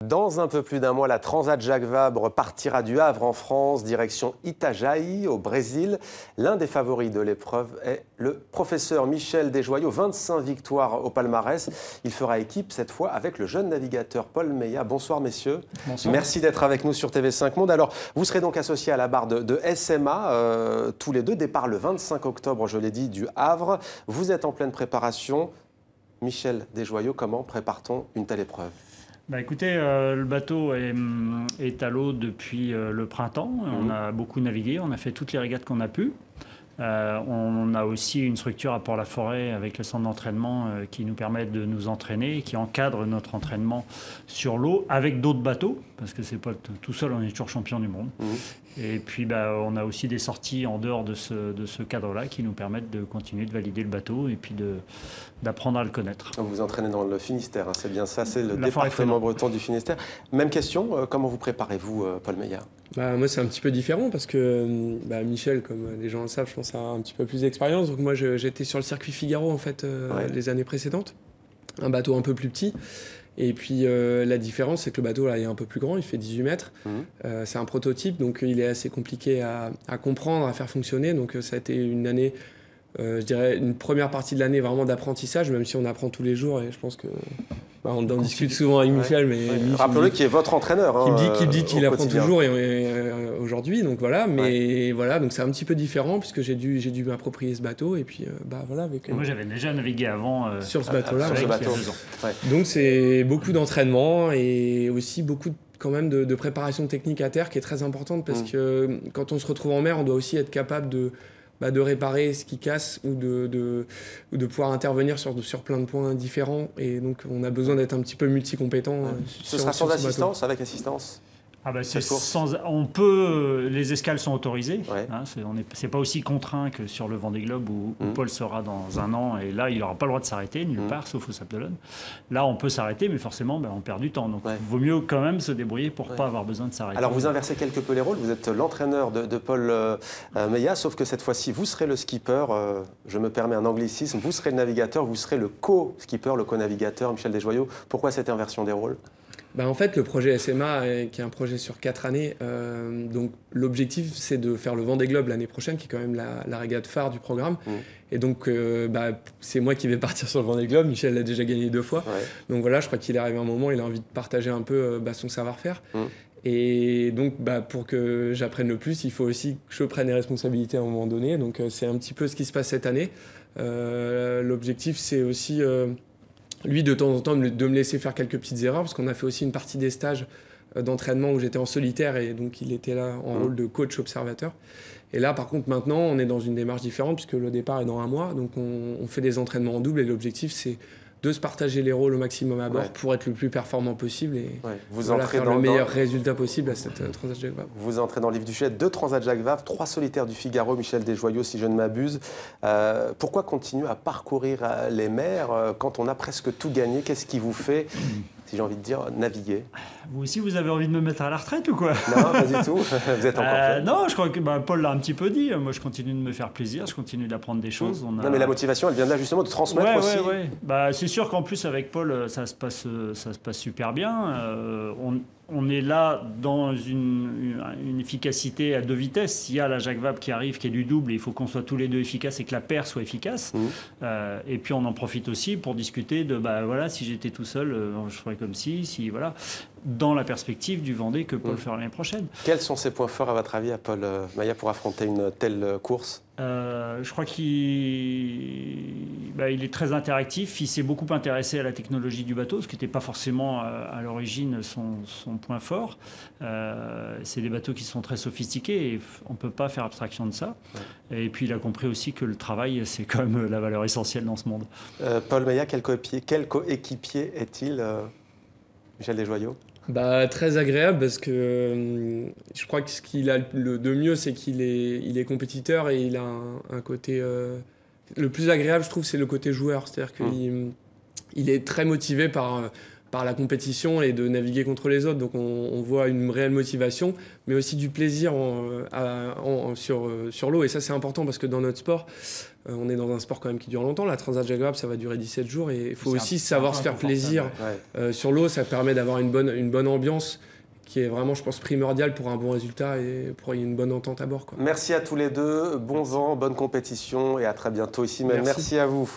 Dans un peu plus d'un mois, la Transat Jacques Vabre partira du Havre en France, direction Itajaí au Brésil. L'un des favoris de l'épreuve est le professeur Michel Desjoyaux, 25 victoires au palmarès. Il fera équipe cette fois avec le jeune navigateur Paul Meillat. Bonsoir messieurs. Bonsoir. Merci d'être avec nous sur TV5 Monde. Alors, vous serez donc associés à la barre de SMA, tous les deux. Départ le 25 octobre, je l'ai dit, du Havre. Vous êtes en pleine préparation. Michel Desjoyaux, comment prépare-t-on une telle épreuve ? Écoutez, le bateau est à l'eau depuis le printemps. On a beaucoup navigué, on a fait toutes les régates qu'on a pu. On a aussi une structure à Port-la-Forêt avec le centre d'entraînement qui nous permet de nous entraîner, qui encadre notre entraînement sur l'eau avec d'autres bateaux, parce que c'est pas tout seul, on est toujours champion du monde. Et puis on a aussi des sorties en dehors de ce cadre-là qui nous permettent de continuer de valider le bateau et puis d'apprendre à le connaître. Vous vous entraînez dans le Finistère, hein, c'est bien ça, c'est le département breton du Finistère. Même question, comment vous préparez-vous, Paul Meillat ? Moi, c'est un petit peu différent parce que Michel, comme les gens le savent, je pense, a un petit peu plus d'expérience. Donc moi, j'étais sur le circuit Figaro en fait les années précédentes, un bateau un peu plus petit. Et puis la différence, c'est que le bateau là, il est un peu plus grand, il fait 18 mètres. C'est un prototype, donc il est assez compliqué à comprendre, à faire fonctionner. Donc ça a été une année, je dirais, une première partie de l'année vraiment d'apprentissage, même si on apprend tous les jours. Et je pense que on en discute souvent avec Michel, mais rappelez-le qu'il est votre entraîneur. Qui me dit qu'il apprend toujours aujourd'hui, donc voilà. Mais voilà, donc c'est un petit peu différent puisque j'ai dû m'approprier ce bateau et puis voilà. Moi, j'avais déjà navigué avant sur ce bateau-là. Il y a 2 ans. Donc c'est beaucoup d'entraînement et aussi beaucoup quand même de préparation technique à terre qui est très importante parce que quand on se retrouve en mer, on doit aussi être capable de réparer ce qui casse ou de pouvoir intervenir sur plein de points différents. Et donc, on a besoin d'être un petit peu multicompétent. Ce sera sans assistance, avec assistance ? On peut, les escales sont autorisées. Hein, c'est pas aussi contraint que sur le Vendée Globe où Paul sera dans un an et là il n'aura pas le droit de s'arrêter nulle part sauf au Sable d'Olonne. Là on peut s'arrêter mais forcément on perd du temps donc il vaut mieux quand même se débrouiller pour pas avoir besoin de s'arrêter. Alors vous inversez quelque peu les rôles, vous êtes l'entraîneur de Paul Meillat sauf que cette fois-ci vous serez le skipper, je me permets un anglicisme, vous serez le navigateur, vous serez le co-skipper, le co-navigateur Michel Desjoyaux. Pourquoi cette inversion des rôles ? En fait, le projet SMA, qui est un projet sur 4 années, donc l'objectif, c'est de faire le Vendée Globe l'année prochaine, qui est quand même la régate phare du programme. Et donc, c'est moi qui vais partir sur le Vendée Globe. Michel l'a déjà gagné 2 fois. Donc voilà, je crois qu'il est arrivé un moment, il a envie de partager un peu son savoir-faire. Et donc, pour que j'apprenne le plus, il faut aussi que je prenne les responsabilités à un moment donné. Donc, c'est un petit peu ce qui se passe cette année. L'objectif, c'est aussi... lui, de temps en temps, de me laisser faire quelques petites erreurs, parce qu'on a fait aussi une partie des stages d'entraînement où j'étais en solitaire, et donc il était là en rôle de coach observateur. Et là, par contre, maintenant, on est dans une démarche différente, puisque le départ est dans 1 mois, donc on fait des entraînements en double, et l'objectif, c'est de se partager les rôles au maximum à bord pour être le plus performant possible et faire le meilleur résultat possible à cette Transat Jacques Vabre. Vous entrez dans le vif du sujet, 2 Transat Jacques Vabre, 3 solitaires du Figaro, Michel Desjoyaux, si je ne m'abuse. Pourquoi continuer à parcourir les mers quand on a presque tout gagné ? Qu'est-ce qui vous fait, si j'ai envie de dire, naviguer ? Vous aussi, vous avez envie de me mettre à la retraite ou quoi ? Non, pas du tout. Vous êtes encore jeune. Non, je crois que Paul l'a un petit peu dit. Moi, je continue de me faire plaisir, je continue d'apprendre des choses. Non, mais la motivation, elle vient de là justement de transmettre aussi. C'est sûr qu'en plus, avec Paul, ça se passe super bien. On est là dans une efficacité à 2 vitesses. Il y a la Jacques Vabre qui arrive, qui est du double, et il faut qu'on soit tous les 2 efficaces et que la paire soit efficace. Et puis on en profite aussi pour discuter de si j'étais tout seul, je ferais comme si voilà, dans la perspective du Vendée que Paul fera l'année prochaine. Quels sont ses points forts à votre avis à Paul Meillat pour affronter une telle course ? Je crois qu'il est très interactif. Il s'est beaucoup intéressé à la technologie du bateau, ce qui n'était pas forcément à l'origine son point fort. C'est des bateaux qui sont très sophistiqués et on ne peut pas faire abstraction de ça. Et puis il a compris aussi que le travail, c'est quand même la valeur essentielle dans ce monde. Paul Meillat, quel coéquipier est-il, Michel Desjoyaux ? Très agréable parce que je crois que ce qu'il a de mieux, c'est qu'il est compétiteur et il a un côté... le plus agréable, je trouve, c'est le côté joueur. C'est-à-dire qu'il est très motivé par par la compétition et de naviguer contre les autres. Donc on voit une réelle motivation, mais aussi du plaisir sur l'eau. Et ça, c'est important parce que dans notre sport, on est dans un sport quand même qui dure longtemps. La Transat Jacques Vabre, ça va durer 17 jours et il faut aussi savoir se faire plaisir. Sur l'eau, ça permet d'avoir une bonne ambiance qui est vraiment, je pense, primordiale pour un bon résultat et pour une bonne entente à bord, quoi. Merci à tous les deux, bon vent, bonne compétition et à très bientôt ici même. Merci à vous.